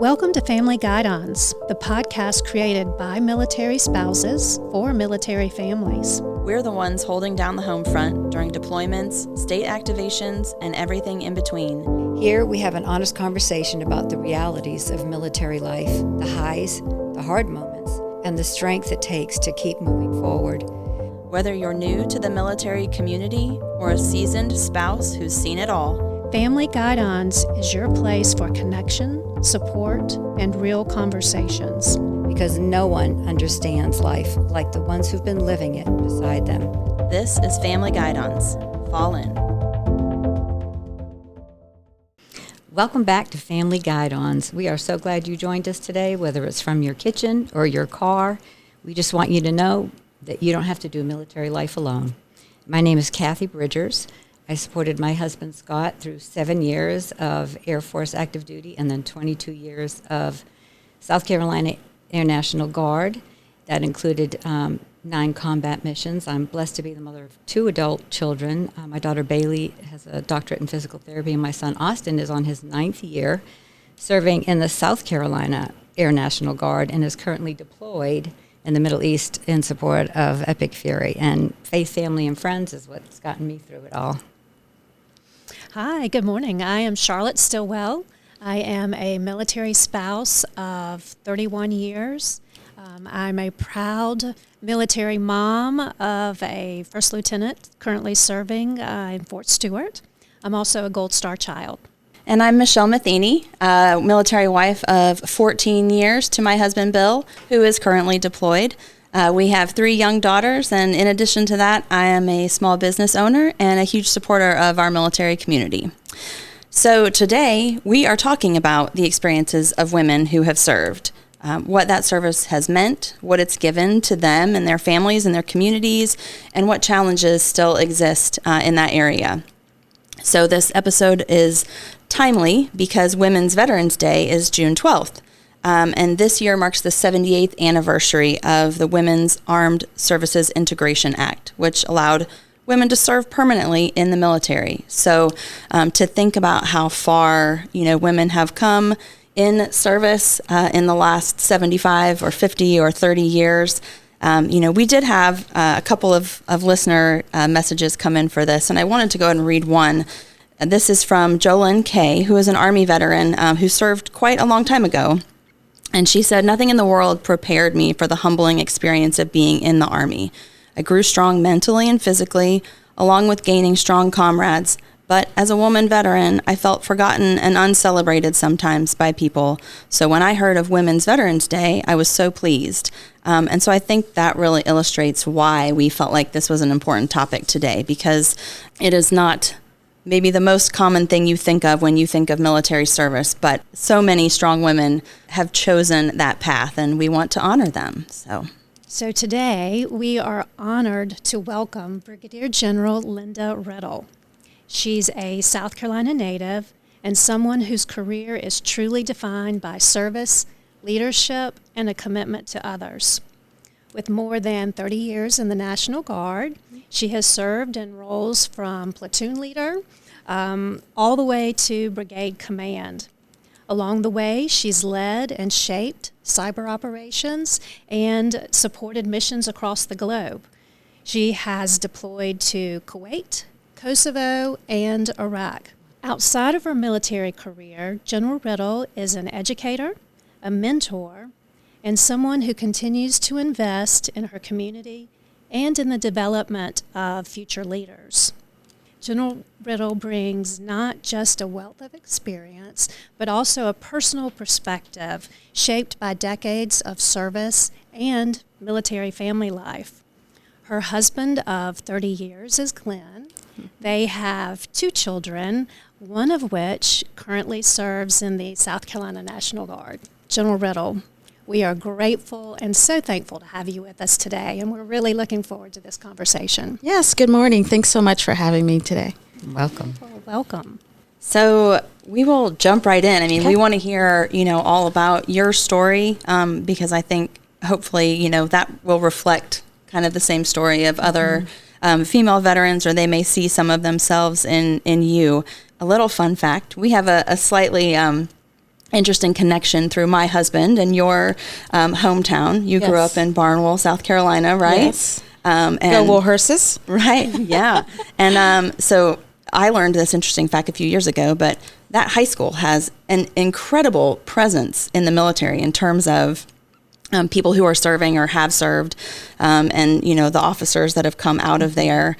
Welcome to Family Guidons, the podcast created by military spouses for military families. We're the ones holding down the home front during deployments, state activations, and everything in between. Here we have an honest conversation about the realities of military life, the highs, the hard moments, and the strength it takes to keep moving forward. Whether you're new to the military community or a seasoned spouse who's seen it all, Family Guidons is your place for connection, support, and real conversations. Because no one understands life like the ones who've been living it beside them. This is Family Guidons. Fall in. Welcome back to Family Guidons. We are so glad you joined us today, whether it's from your kitchen or your car. We just want you to know that you don't have to do military life alone. My name is Kathy Bridgers. I supported my husband Scott through 7 years of Air Force active duty and then 22 years of South Carolina Air National Guard. That included 9 combat missions. I'm blessed to be the mother of 2 adult children. My daughter Bailey has a doctorate in physical therapy, and my son Austin is on his 9th year serving in the South Carolina Air National Guard and is currently deployed in the Middle East in support of Epic Fury. And faith, family, and friends is what's gotten me through it all. Hi, good morning. I am Charlotte Stillwell. I am a military spouse of 31 years. I'm a proud military mom of a first lieutenant currently serving in Fort Stewart. I'm also a Gold Star child. And I'm Michelle Matheny, military wife of 14 years to my husband Bill, who is currently deployed. We have 3 young daughters, and in addition to that, I am a small business owner and a huge supporter of our military community. So today, we are talking about the experiences of women who have served, what that service has meant, what it's given to them and their families and their communities, and what challenges still exist in that area. So this episode is timely because Women's Veterans Day is June 12th. And this year marks the 78th anniversary of the Women's Armed Services Integration Act, which allowed women to serve permanently in the military. So to think about how far, women have come in service in the last 75 or 50 or 30 years, we did have a couple of listener messages come in for this, and I wanted to go ahead and read one. This is from Jolyn Kay, who is an Army veteran who served quite a long time ago. And she said, "Nothing in the world prepared me for the humbling experience of being in the Army. I grew strong mentally and physically, along with gaining strong comrades. But as a woman veteran, I felt forgotten and uncelebrated sometimes by people. So when I heard of Women's Veterans Day, I was so pleased." And so I think that really illustrates why we felt like this was an important topic today, because it is not maybe the most common thing you think of when you think of military service, but so many strong women have chosen that path, and we want to honor them. So today, we are honored to welcome Brigadier General Linda Riedel. She's a South Carolina native and someone whose career is truly defined by service, leadership, and a commitment to others. With more than 30 years in the National Guard, she has served in roles from platoon leader all the way to brigade command. Along the way, she's led and shaped cyber operations and supported missions across the globe. She has deployed to Kuwait, Kosovo, and Iraq. Outside of her military career, General Riedel is an educator, a mentor, and someone who continues to invest in her community and in the development of future leaders. General Riedel brings not just a wealth of experience, but also a personal perspective shaped by decades of service and military family life. Her husband of 30 years is Glenn. They have 2 children, one of which currently serves in the South Carolina National Guard. General Riedel, we are grateful and so thankful to have you with us today, and we're really looking forward to this conversation. Yes, good morning. Thanks so much for having me today. Welcome. Well, welcome. So we will jump right in. We want to hear, all about your story, because I think hopefully, that will reflect kind of the same story of other female veterans, or they may see some of themselves in you. A little fun fact, we have a slightly interesting connection through my husband and your hometown. You grew up in Barnwell, South Carolina, right? Yes. And Go Woolhursts. Right, yeah. And so I learned this interesting fact a few years ago, but that high school has an incredible presence in the military in terms of people who are serving or have served, and, you know, the officers that have come out of there.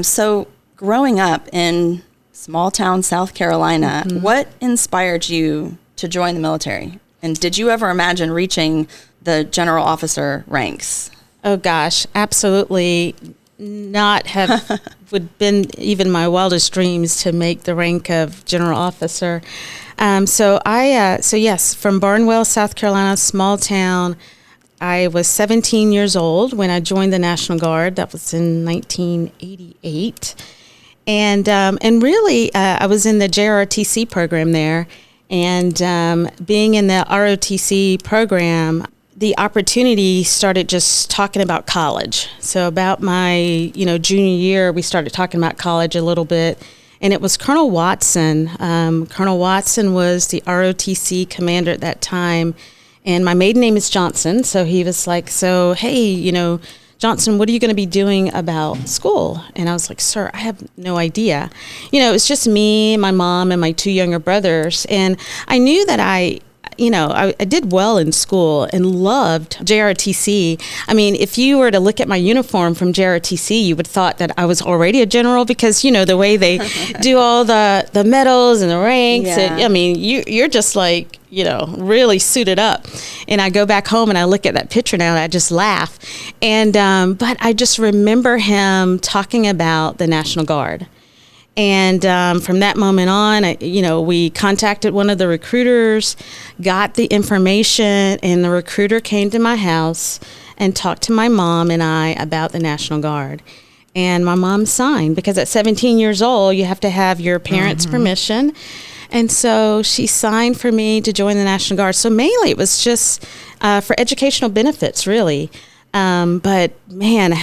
So growing up in small town South Carolina, what inspired you to join the military? And did you ever imagine reaching the general officer ranks? Oh gosh, absolutely not have would been even my wildest dreams to make the rank of general officer. So yes, from Barnwell, South Carolina, small town. I was 17 years old when I joined the National Guard. That was in 1988. And really, I was in the JROTC program there. And being in the ROTC program, the opportunity started just talking about college. So about my, junior year, we started talking about college a little bit. And it was Colonel Watson. Colonel Watson was the ROTC commander at that time. And my maiden name is Johnson. So he was like, so, hey, Johnson, what are you going to be doing about school? And I was like, sir, I have no idea. It was just me, my mom, and my two younger brothers. And I knew that I did well in school and loved JRTC. I mean, if you were to look at my uniform from JRTC, you would have thought that I was already a general because, the way they do all the medals and the ranks. Yeah. And, I mean, you're just like, really suited up. And I go back home and I look at that picture now and I just laugh. And but I just remember him talking about the National Guard. And from that moment on, we contacted one of the recruiters, got the information, and the recruiter came to my house and talked to my mom and I about the National Guard. And my mom signed because at 17 years old, you have to have your parents' permission. And so she signed for me to join the National Guard. So mainly it was just for educational benefits, really. But man,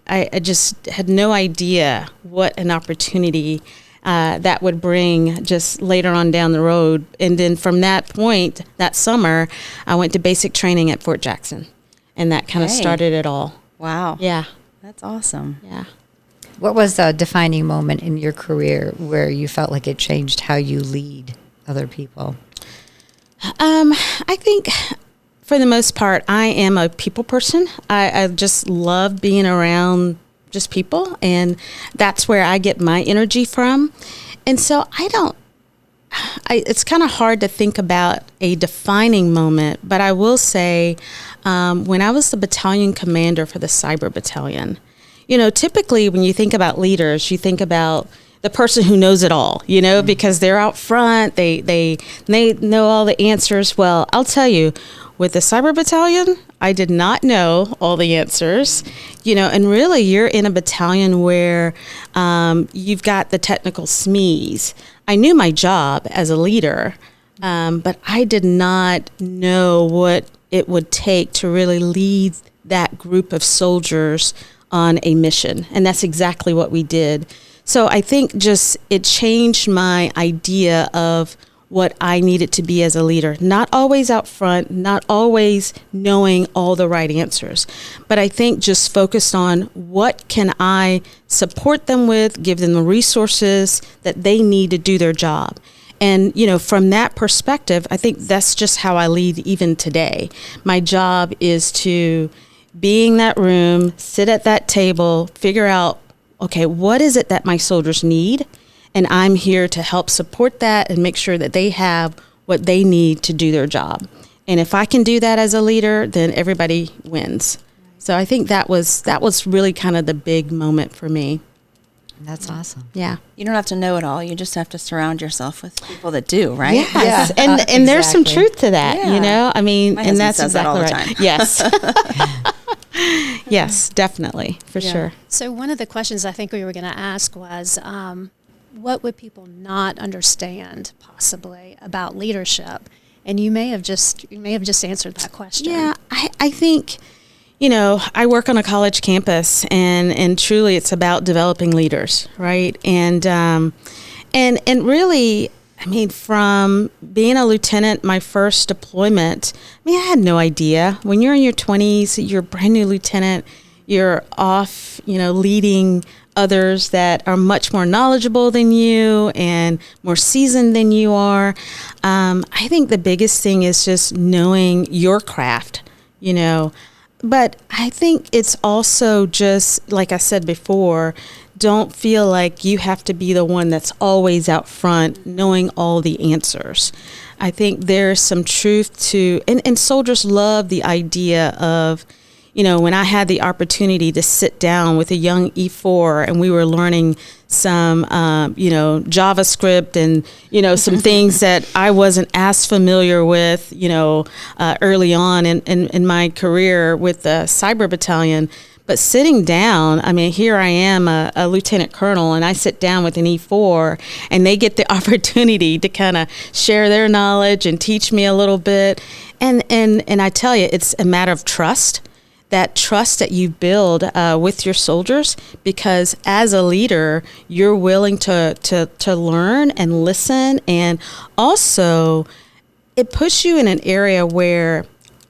I just had no idea what an opportunity that would bring just later on down the road. And then from that point, that summer, I went to basic training at Fort Jackson. And that kind of started it all. Wow. Yeah. That's awesome. Yeah. What was a defining moment in your career where you felt like it changed how you lead other people? I think for the most part, I am a people person. I just love being around just people, and that's where I get my energy from. And so it's kind of hard to think about a defining moment, but I will say when I was the battalion commander for the Cyber Battalion, typically when you think about leaders, you think about the person who knows it all, because they're out front, they know all the answers. Well, I'll tell you, with the Cyber Battalion, I did not know all the answers, and really you're in a battalion where you've got the technical SMEs. I knew my job as a leader, but I did not know what it would take to really lead that group of soldiers on a mission. And that's exactly what we did. So I think just it changed my idea of what I needed to be as a leader. Not always out front, not always knowing all the right answers, but I think just focused on what can I support them with, give them the resources that they need to do their job. And, from that perspective, I think that's just how I lead even today. My job is to be in that room, sit at that table, figure out, okay, what is it that my soldiers need? And I'm here to help support that and make sure that they have what they need to do their job. And if I can do that as a leader, then everybody wins. So I think that was really kind of the big moment for me. That's awesome. Yeah. You don't have to know it all. You just have to surround yourself with people that do, right? Yes. Yeah. And there's some Exactly. truth to that, Yeah. I mean, My and husband that's says that exactly all the right. time. Yes. Yes, definitely, for sure. So one of the questions I think we were going to ask was, what would people not understand possibly about leadership? And you may have just answered that question. Yeah, I think, I work on a college campus, and truly it's about developing leaders, right? And really, I mean, from being a lieutenant, my first deployment, I had no idea. When you're in your 20s, you're a brand new lieutenant, you're off, leading others that are much more knowledgeable than you and more seasoned than you are. I think the biggest thing is just knowing your craft, But I think it's also just, like I said before, don't feel like you have to be the one that's always out front knowing all the answers. I think there's some truth to, and soldiers love the idea of, when I had the opportunity to sit down with a young E4 and we were learning some, JavaScript and, some things that I wasn't as familiar with, early on in my career with the Cyber Battalion. But sitting down, here I am, a lieutenant colonel, and I sit down with an E4, and they get the opportunity to kind of share their knowledge and teach me a little bit. And I tell you, it's a matter of trust. That trust that you build with your soldiers, because as a leader, you're willing to learn and listen, and also it puts you in an area where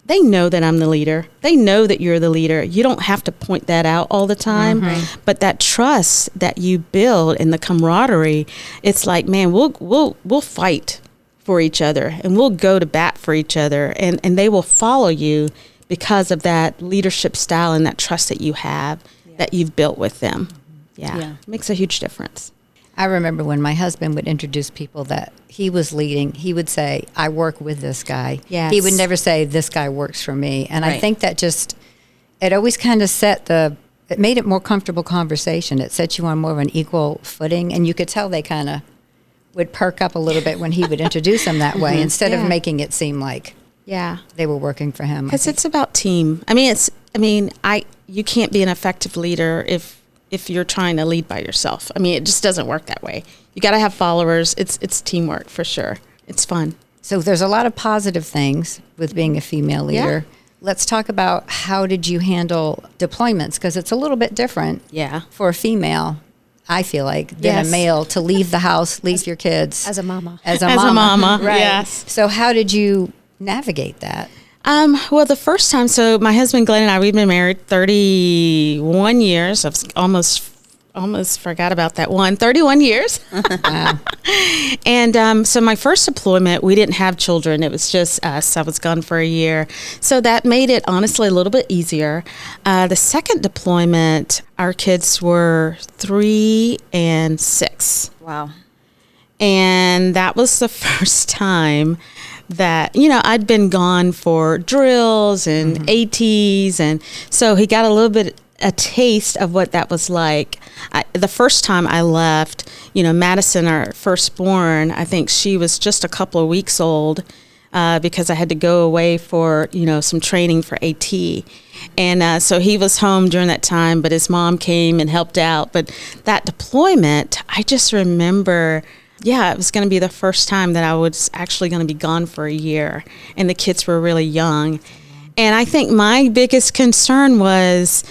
they know that I'm the leader. They know that you're the leader. You don't have to point that out all the time, but that trust that you build and the camaraderie, it's like, man, we'll fight for each other and we'll go to bat for each other, and they will follow you because of that leadership style and that trust that you have, that you've built with them. Yeah. It makes a huge difference. I remember when my husband would introduce people that he was leading, he would say, I work with this guy. Yes. He would never say, this guy works for me. And I think that it always kind of it made it more comfortable conversation. It set you on more of an equal footing. And you could tell they kind of would perk up a little bit when he would introduce them that way, instead of making it seem like they were working for him. Because it's about team. You can't be an effective leader if you're trying to lead by yourself. It just doesn't work that way. You got to have followers. It's teamwork for sure. It's fun. So there's a lot of positive things with being a female leader. Yeah. Let's talk about, how did you handle deployments? Because it's a little bit different for a female, I feel like, than a male to leave the house, leave your kids. As a mama. As a mama, right. Yes. So how did you navigate that? Well, the first time, so my husband Glenn and I, we've been married 31 years. I've almost forgot about that one. 31 years. Wow. And so my first deployment, we didn't have children. It was just us. I was gone for a year. So that made it, honestly, a little bit easier. The second deployment, our kids were 3 and 6. Wow. And that was the first time that, I'd been gone for drills and ATs. And so he got a taste of what that was like. The first time I left, Madison, our firstborn, I think she was just a couple of weeks old because I had to go away for, some training for AT. And so he was home during that time, but his mom came and helped out. But that deployment, I just remember, it was going to be the first time that I was actually going to be gone for a year, and the kids were really young. And I think my biggest concern was,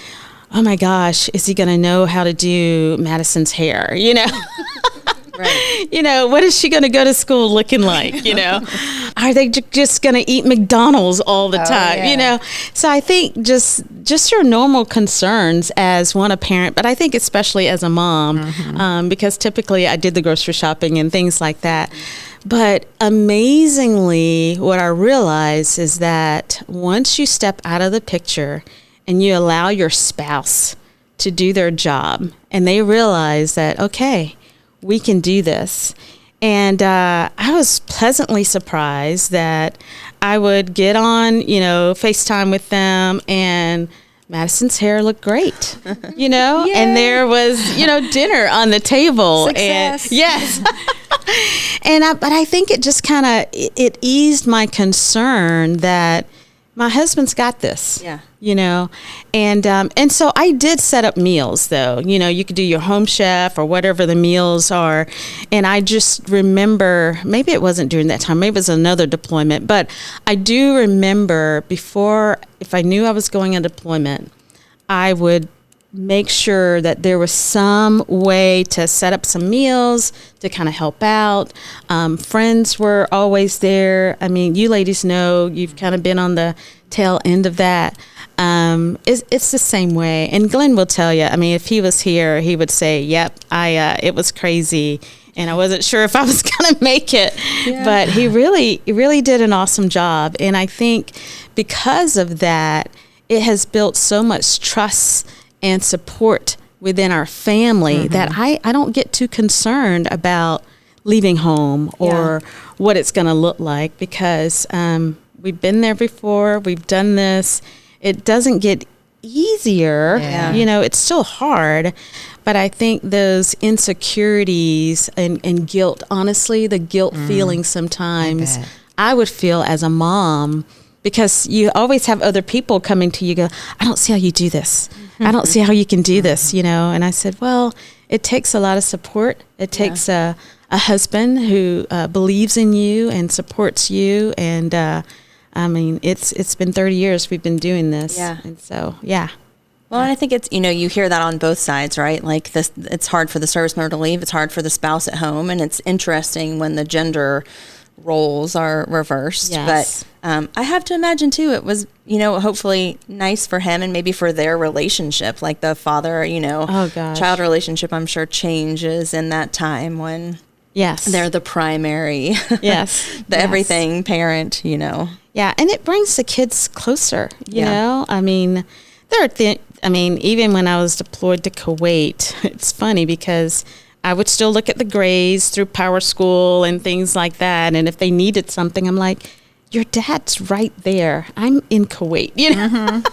oh my gosh, is he going to know how to do Madison's hair? Right. What is she going to go to school looking like? Are they just going to eat McDonald's all the time? Yeah. So I think just your normal concerns as a parent, but I think especially as a mom, because typically I did the grocery shopping and things like that. But amazingly, what I realized is that once you step out of the picture and you allow your spouse to do their job, and they realize that, okay, we can do this. And I was pleasantly surprised that I would get on, FaceTime with them, and Madison's hair looked great, and there was, dinner on the table. Success. And yes. But I think it just kind of, it eased my concern that my husband's got this. Yeah. And so I did set up meals, though. You could do your home chef or whatever the meals are. And I just remember, maybe it wasn't during that time, maybe it was another deployment, but I do remember before, if I knew I was going on deployment, I would make sure that there was some way to set up some meals to kind of help out. Friends were always there. I mean, you ladies know, you've kind of been on the tail end of that. It's the same way. And Glenn will tell you, I mean, if he was here, he would say, yep, it was crazy. And I wasn't sure if I was going to make it, but he really did an awesome job. And I think because of that, it has built so much trust and support within our family that I don't get too concerned about leaving home or what it's going to look like, because we've been there before, we've done this. It doesn't get easier, you know, it's still hard, but I think those insecurities and guilt, honestly, the guilt feeling sometimes I would feel as a mom, because you always have other people coming to you, go, I don't see how you do this. I don't see how you can do this, you know? And I said, well, it takes a lot of support. It takes a husband who believes in you and supports you. And I mean, it's been 30 years we've been doing this. Yeah. And so, yeah. Well, and I think it's, you know, you hear that on both sides, right? Like this, it's hard for the service member to leave. It's hard for the spouse at home. And it's interesting when the gender roles are reversed. Yes. But I have to imagine too, it was, you know, hopefully nice for him and maybe for their relationship, like the father, you know, child relationship, I'm sure changes in that time when they're the primary, everything parent, you know. Yeah. And it brings the kids closer, you know, I mean, even when I was deployed to Kuwait, it's funny because I would still look at the grades through Power School and things like that. And if they needed something, I'm like, your dad's right there. I'm in Kuwait, you know.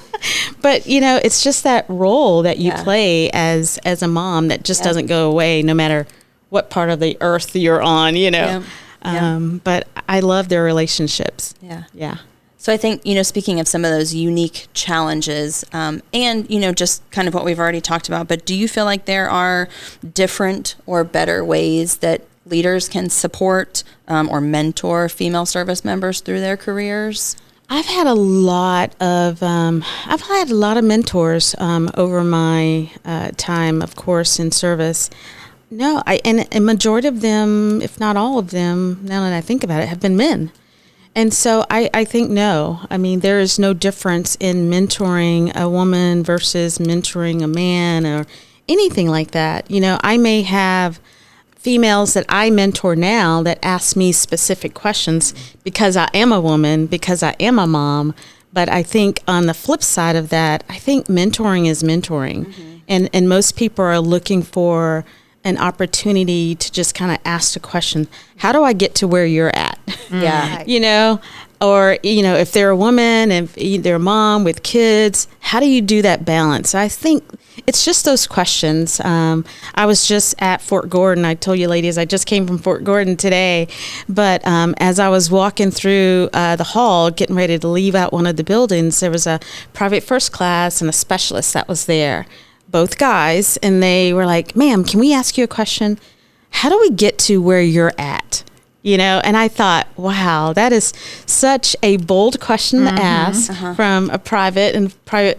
But, you know, it's just that role that you play as a mom that just doesn't go away no matter what part of the earth you're on, you know. But I love their relationships. Yeah. So I think, you know, speaking of some of those unique challenges and, you know, just kind of what we've already talked about, but do you feel like there are different or better ways that leaders can support or mentor female service members through their careers? I've had a lot of mentors over my time, of course, in service. No, and a majority of them, if not all of them, now that I think about it, have been men. And so I think no. I mean, there is no difference in mentoring a woman versus mentoring a man or anything like that. You know, I may have females that I mentor now that ask me specific questions because I am a woman, because I am a mom. But I think on the flip side of that, I think mentoring is mentoring. And most people are looking for an opportunity to just kind of ask the question, how do I get to where you're at? You know, or, you know, if they're a woman and they're a mom with kids, how do you do that balance? I think it's just those questions. I was just at Fort Gordon. I told you ladies, I just came from Fort Gordon today. But as I was walking through the hall, getting ready to leave out one of the buildings, there was a private first class and a specialist that was there. Both guys, and they were like, ma'am, can we ask you a question? How do we get to where you're at? You know, and I thought, wow, that is such a bold question to ask from a private,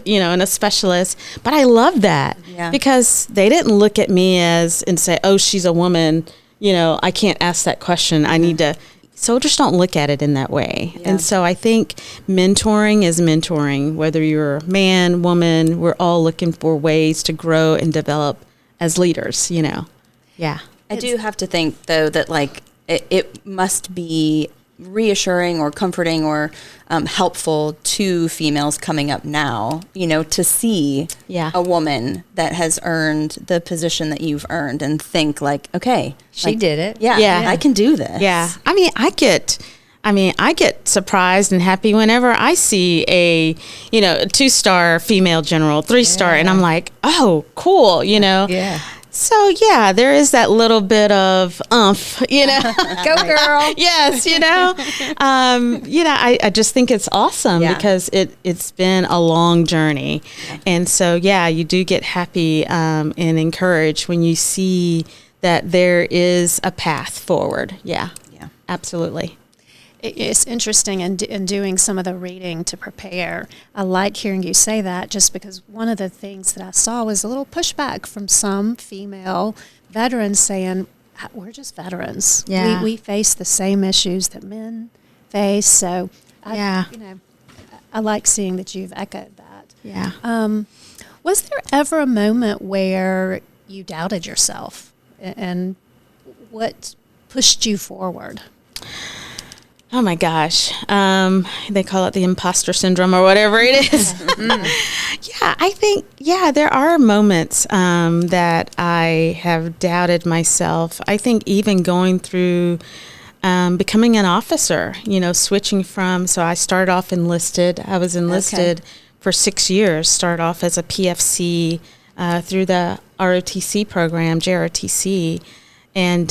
you know, and a specialist. But I love that because they didn't look at me and say, oh, she's a woman, you know, I can't ask that question. I need to. Soldiers don't look at it in that way. And so I think mentoring is mentoring, whether you're a man, woman, we're all looking for ways to grow and develop as leaders, you know. Yeah. I do have to think, though, that like it must be reassuring or comforting or helpful to females coming up now, you know, to see a woman that has earned the position that you've earned and think like, okay, she did it. I can do this. Yeah. I mean, I get surprised and happy whenever I see a 2-star female general, 3-star, and I'm like, oh, cool, you know. Yeah. So, yeah, there is that little bit of you know. Go, girl. Yes, you know. I just think it's awesome because it's been a long journey. And so, yeah, you do get happy and encouraged when you see that there is a path forward. Yeah, absolutely. It's interesting in doing some of the reading to prepare. I like hearing you say that just because one of the things that I saw was a little pushback from some female veterans saying, we're just veterans. Yeah. We face the same issues that men face. So, I like seeing that you've echoed that. Yeah. Was there ever a moment where you doubted yourself and what pushed you forward? Oh my gosh. They call it the imposter syndrome or whatever it is. Yeah, I think, there are moments that I have doubted myself. I think even going through becoming an officer, switching from, so I started off enlisted. I was enlisted for 6 years, started off as a PFC through the ROTC program, JROTC. And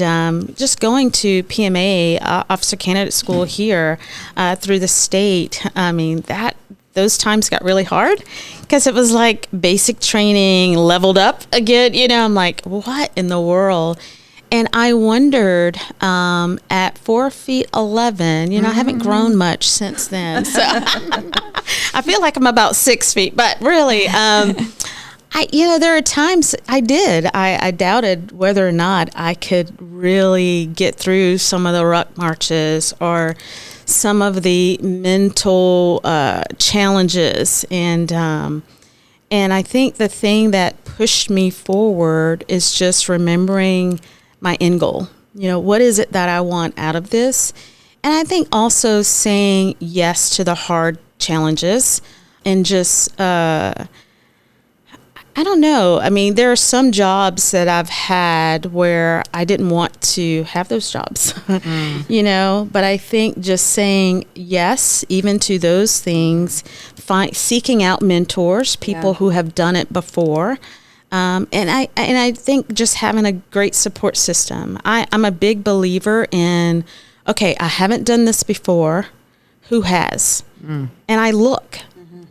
just going to PMA, Officer Candidate School here through the state, I mean, those times got really hard because it was like basic training, leveled up again. I'm like, what in the world? And I wondered at 4'11", I haven't grown much since then. So I feel like I'm about 6 feet, but really, there are times I did. I doubted whether or not I could really get through some of the ruck marches or some of the mental challenges. And I think the thing that pushed me forward is just remembering my end goal. What is it that I want out of this? And I think also saying yes to the hard challenges and just I don't know. I mean, there are some jobs that I've had where I didn't want to have those jobs, but I think just saying yes, even to those things, seeking out mentors, people who have done it before. And I think just having a great support system. I'm a big believer in, okay, I haven't done this before. Who has? And I look.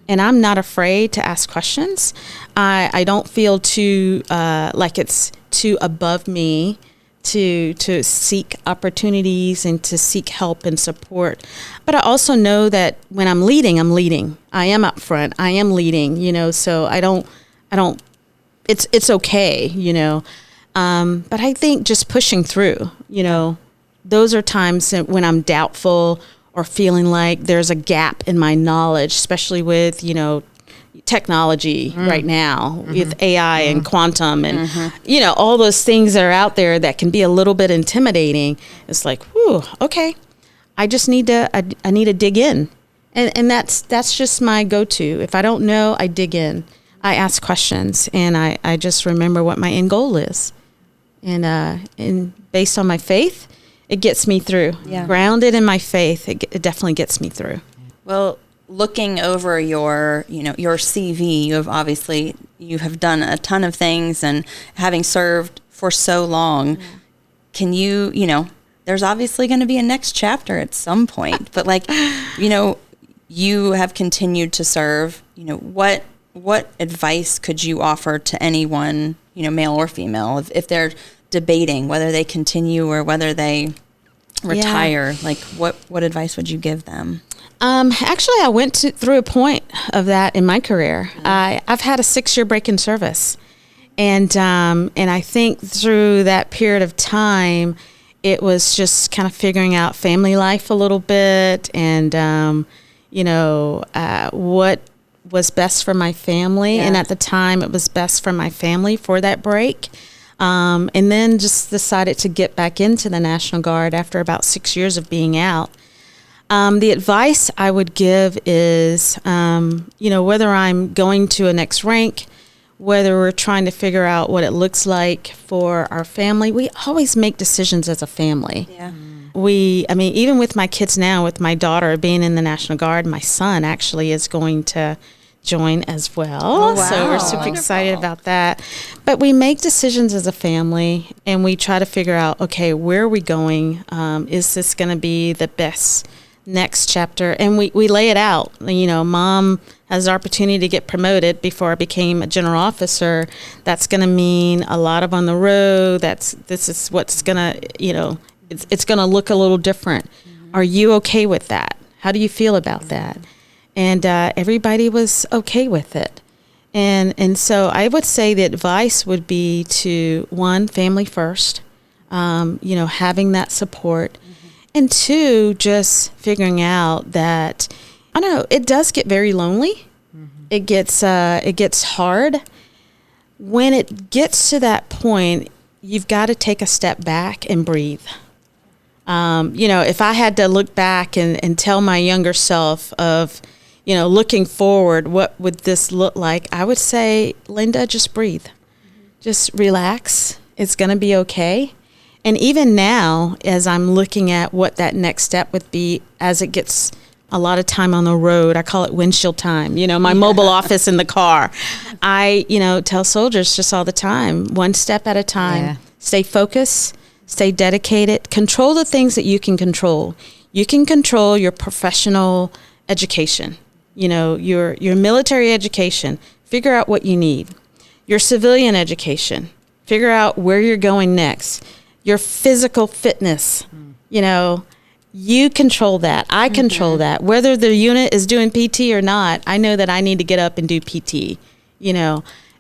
And I'm not afraid to ask questions. I don't feel too like it's too above me to seek opportunities and to seek help and support. But I also know that when I'm leading. I am up front. I am leading. So I don't. It's okay. But I think just pushing through. Those are times when I'm doubtful or feeling like there's a gap in my knowledge, especially with, technology right now with AI and quantum and, all those things that are out there that can be a little bit intimidating. It's like, whew, okay, I just need to, I need to dig in. And that's just my go-to. If I don't know, I dig in. I ask questions and I just remember what my end goal is. And based on my faith, it gets me through. Yeah. Grounded in my faith, it definitely gets me through. Well, looking over your CV, you have done a ton of things, and having served for so long, can you there's obviously going to be a next chapter at some point, but you have continued to serve. What advice could you offer to anyone, male or female, if they're debating whether they continue or whether they retire? Like what advice would you give them? Actually, I went through a point of that in my career. I've had a 6-year break in service, and I think through that period of time, it was just kind of figuring out family life a little bit, and what was best for my family. And at the time, it was best for my family for that break. And then just decided to get back into the National Guard after about 6 years of being out. The advice I would give is, whether I'm going to a next rank, whether we're trying to figure out what it looks like for our family, we always make decisions as a family. Yeah. Even with my kids now, with my daughter being in the National Guard, my son actually is going to join as well. Oh, wow. So we're super excited about that. But we make decisions as a family, and we try to figure out, okay, where are we going? Is this going to be the best next chapter? And we lay it out. Mom has the opportunity to get promoted before I became a general officer. That's going to mean a lot of on the road. This is what's going to, it's going to look a little different. Mm-hmm. Are you okay with that? How do you feel about that? And everybody was okay with it. And so I would say the advice would be to, one, family first, having that support. And two, just figuring out that, I don't know, it does get very lonely. It gets hard. When it gets to that point, you've got to take a step back and breathe. If I had to look back and tell my younger self of, looking forward, what would this look like? I would say, Linda, just breathe. Just relax. It's going to be okay. And even now, as I'm looking at what that next step would be as it gets a lot of time on the road, I call it windshield time, my mobile office in the car. I, tell soldiers just all the time, one step at a time. Yeah. Stay focused, stay dedicated, control the things that you can control. You can control your professional education, your military education, figure out what you need. Your civilian education, figure out where you're going next. Your physical fitness, you control that. I control that. Whether the unit is doing PT or not, I know that I need to get up and do PT,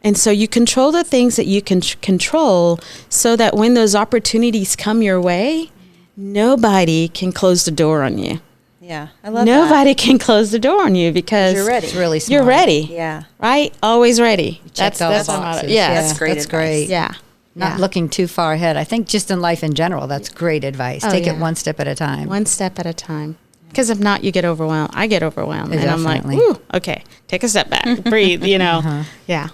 And so you control the things that you can control so that when those opportunities come your way, nobody can close the door on you. Yeah, I love Nobody can close the door on you because you're ready. It's really smart. You're ready. Yeah. Right? Always ready. That's all the boxes. Yeah. That's great. That's great. Yeah. Not looking too far ahead. I think just in life in general, that's great advice. Take it one step at a time. One step at a time. Because if not, you get overwhelmed. I get overwhelmed. Definitely. And I'm like, ooh, okay, take a step back, breathe, Yeah.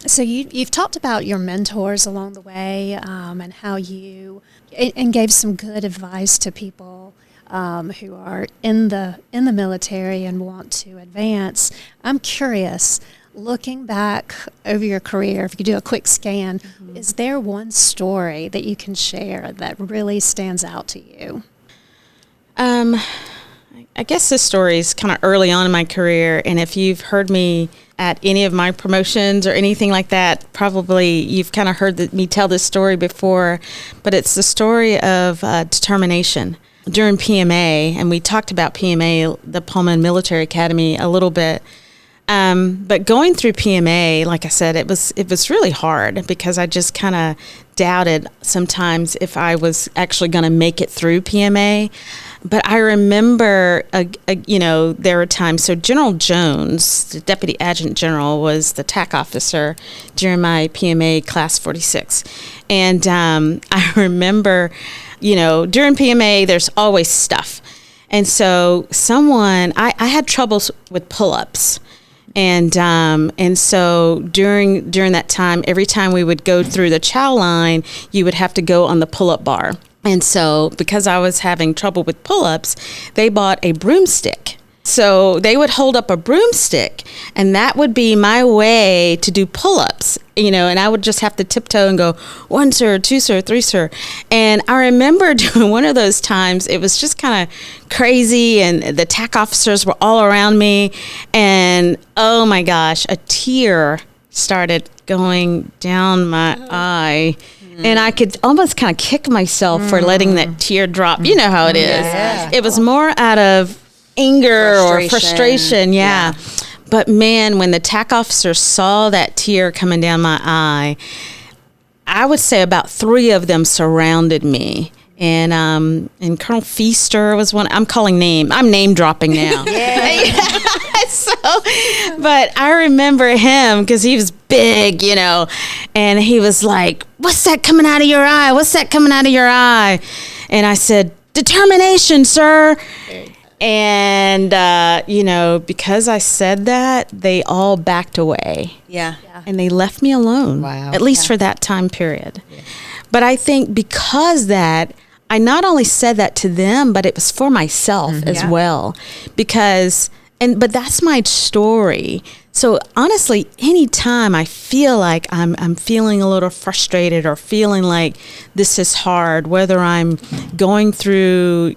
So you've talked about your mentors along the way and how you and gave some good advice to people who are in the military and want to advance. I'm curious, looking back over your career, if you could do a quick scan, is there one story that you can share that really stands out to you? I guess this story is kind of early on in my career, and if you've heard me at any of my promotions or anything like that, probably you've kind of heard me tell this story before, but it's the story of determination. During PMA, and we talked about PMA, the Pullman Military Academy, a little bit, but going through PMA, like I said, it was really hard because I just kind of doubted sometimes if I was actually going to make it through PMA. But I remember, there were times, so General Jones, the Deputy Adjutant General, was the TAC officer during my PMA Class 46. And I remember, during PMA, there's always stuff. And so I had troubles with pull-ups. And so during that time, every time we would go through the chow line, you would have to go on the pull-up bar. And so because I was having trouble with pull-ups, they bought a broomstick. So they would hold up a broomstick, and that would be my way to do pull-ups, and I would just have to tiptoe and go, 1, sir, 2, sir, 3, sir. And I remember doing one of those times, it was just kind of crazy, and the TAC officers were all around me, and oh my gosh, a tear started going down my eye. And I could almost kind of kick myself for letting that tear drop. You know how it is. Yeah. It was more out of anger or frustration. Yeah. But man, when the TAC officer saw that tear coming down my eye, I would say about 3 of them surrounded me. And Colonel Feaster was one. I'm name dropping now. But I remember him because he was big, and he was like, "What's that coming out of your eye? What's that coming out of your eye?" And I said, "Determination, sir." And, because I said that, they all backed away. Yeah. And they left me alone. Wow. At least for that time period. Yeah. But I think because that, I not only said that to them, but it was for myself as well. But that's my story. So honestly, anytime I feel like I'm feeling a little frustrated or feeling like this is hard, whether I'm going through,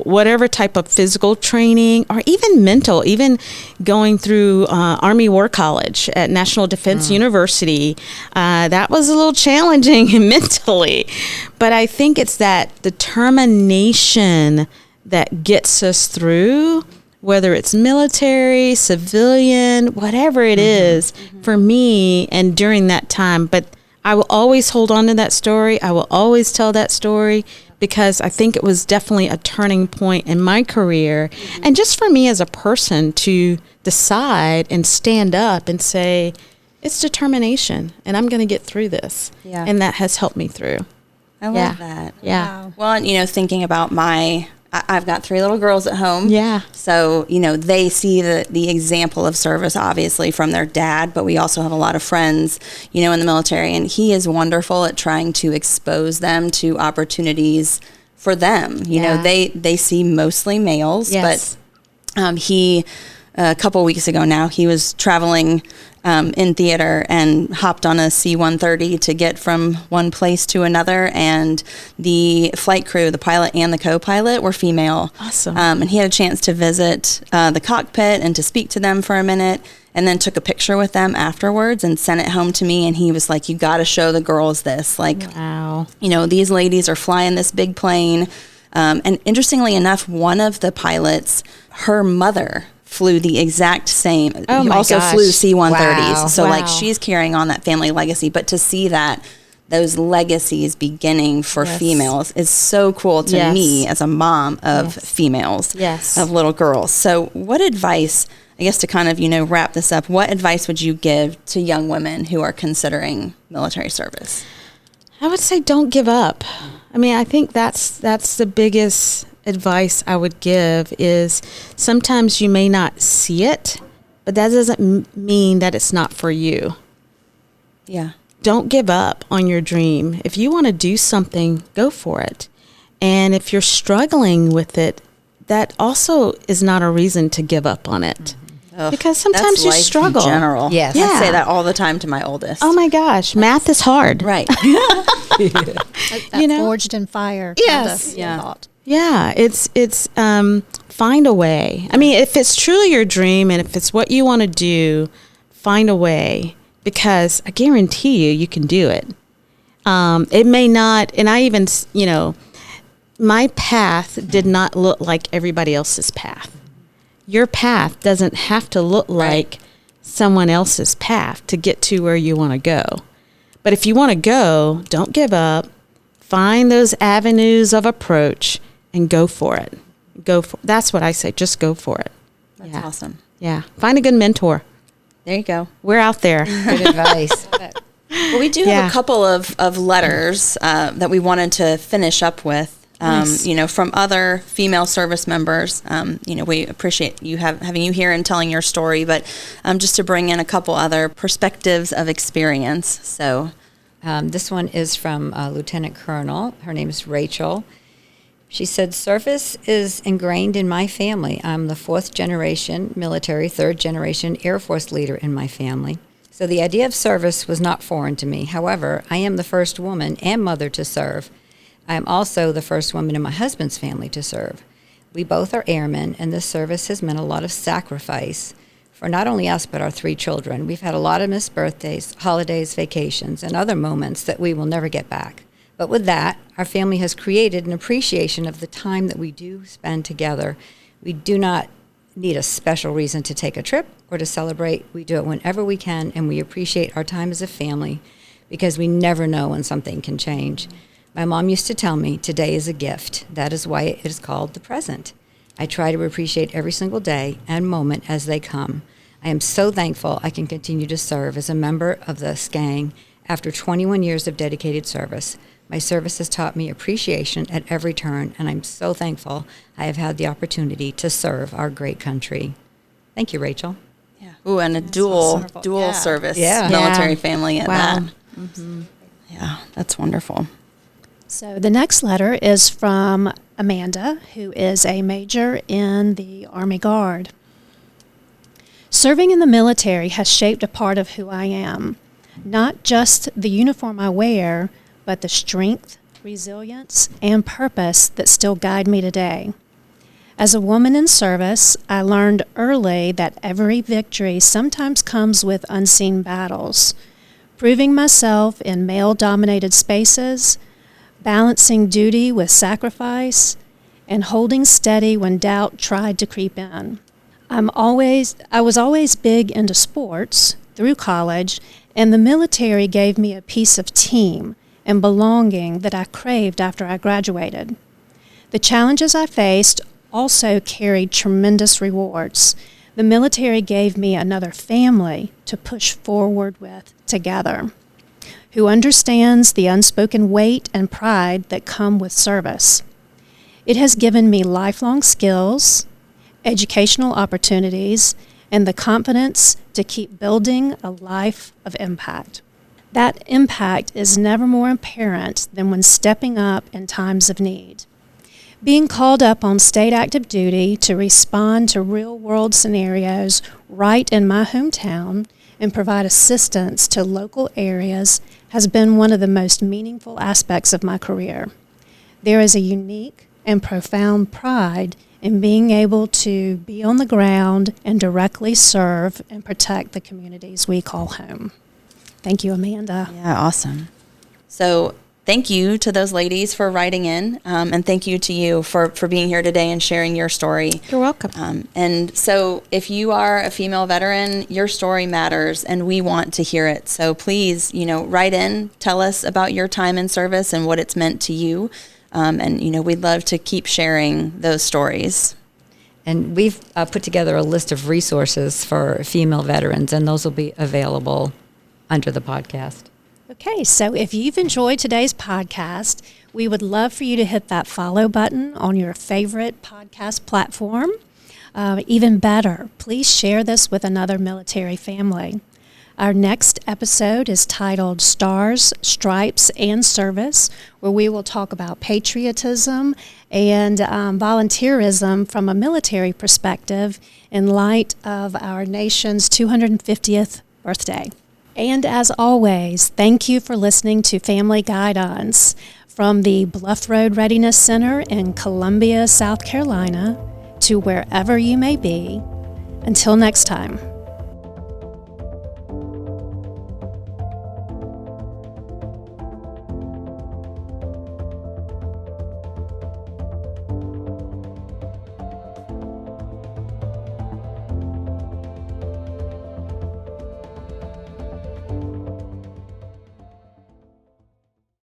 whatever type of physical training or even mental, even going through Army War College at National Defense University, that was a little challenging mentally. But I think it's that determination that gets us through, whether it's military, civilian, whatever it is, for me and during that time. But I will always hold on to that story. I will always tell that story because I think it was definitely a turning point in my career. And just for me as a person to decide and stand up and say, it's determination and I'm going to get through this. Yeah. And that has helped me through. I love that. Yeah. Wow. Well, and, thinking about I've got 3 little girls at home. Yeah. So, they see the example of service, obviously, from their dad, but we also have a lot of friends, in the military, and he is wonderful at trying to expose them to opportunities for them. They see mostly males, Yes. but he, a couple weeks ago now, he was traveling in theater and hopped on a C-130 to get from one place to another. And the flight crew, the pilot and the co-pilot, were female. Awesome. And he had a chance to visit the cockpit and to speak to them for a minute, and then took a picture with them afterwards and sent it home to me. And he was like, you got to show the girls this. Like, Wow. these ladies are flying this big plane. And interestingly enough, one of the pilots, her mother flew the exact same. Oh he my also gosh. flew C-130s. Wow. So like Wow. she's carrying on that family legacy. But to see that those legacies beginning for Yes. females is so cool to Yes. me as a mom of Yes. females, Yes. of little girls. So what advice, I guess to kind of, wrap this up, what advice would you give to young women who are considering military service? I would say don't give up. I mean, I think that's the biggest advice I would give is sometimes you may not see it, but that doesn't mean that it's not for you. Yeah. Don't give up on your dream. If you want to do something, go for it. And if you're struggling with it, that also is not a reason to give up on it. Ugh, Because sometimes that's you life struggle. In general. Yes. I Yeah. say that all the time to my oldest. Oh my gosh, math is hard. Right. That forged in fire. Yes. Kind of Yeah. thought. Yeah, it's find a way. I mean, if it's truly your dream and if it's what you want to do, find a way because I guarantee you can do it. It may not, and I even, my path did not look like everybody else's path. Your path doesn't have to look like someone else's path to get to where you want to go. But if you want to go, don't give up. Find those avenues of approach and go for it. That's what I say. Just go for it. That's Yeah. awesome. Yeah. Find a good mentor. There you go. We're out there. Good advice. Well, we do have Yeah. a couple of letters that we wanted to finish up with. Nice. From other female service members. We appreciate you having you here and telling your story, but just to bring in a couple other perspectives of experience. So, This one is from Lieutenant Colonel. Her name is Rachel. She said, service is ingrained in my family. I'm the 4th generation military, 3rd generation Air Force leader in my family. So the idea of service was not foreign to me. However, I am the first woman and mother to serve. I am also the first woman in my husband's family to serve. We both are airmen, and this service has meant a lot of sacrifice for not only us, but our 3 children. We've had a lot of missed birthdays, holidays, vacations, and other moments that we will never get back. But with that, our family has created an appreciation of the time that we do spend together. We do not need a special reason to take a trip or to celebrate. We do it whenever we can, and we appreciate our time as a family because we never know when something can change. My mom used to tell me, today is a gift. That is why it is called the present. I try to appreciate every single day and moment as they come. I am so thankful I can continue to serve as a member of the SCANG after 21 years of dedicated service. My service has taught me appreciation at every turn, and I'm so thankful I have had the opportunity to serve our great country. Thank you, Rachel. yeah. Ooh, and a dual Yeah. service Yeah. military Yeah. family at Wow. that. Yeah, that's wonderful. So the next letter is from Amanda, who is a major in the Army Guard. Serving in the military has shaped a part of who I am. Not just the uniform I wear, but the strength, resilience, and purpose that still guide me today. As a woman in service, I learned early that every victory sometimes comes with unseen battles. Proving myself in male-dominated spaces, balancing duty with sacrifice, and holding steady when doubt tried to creep in. I was always big into sports through college, and the military gave me a piece of team and belonging that I craved after I graduated. The challenges I faced also carried tremendous rewards. The military gave me another family to push forward with together, who understands the unspoken weight and pride that come with service. It has given me lifelong skills, educational opportunities, and the confidence to keep building a life of impact. That impact is never more apparent than when stepping up in times of need. Being called up on state active duty to respond to real-world scenarios right in my hometown and provide assistance to local areas has been one of the most meaningful aspects of my career. There is a unique and profound pride in being able to be on the ground and directly serve and protect the communities we call home. Thank you, Amanda. Yeah, awesome. So thank you to those ladies for writing in, and thank you to you for being here today and sharing your story. You're welcome. And so if you are a female veteran, your story matters, and we want to hear it. So please, write in, tell us about your time in service and what it's meant to you. And we'd love to keep sharing those stories. And we've put together a list of resources for female veterans, and those will be available under the podcast. Okay, so if you've enjoyed today's podcast, we would love for you to hit that follow button on your favorite podcast platform. Even better, please share this with another military family. Our next episode is titled Stars, Stripes, and Service, where we will talk about patriotism and volunteerism from a military perspective in light of our nation's 250th birthday. And as always, thank you for listening to Family Guidons from the Bluff Road Readiness Center in Columbia, South Carolina, to wherever you may be. Until next time.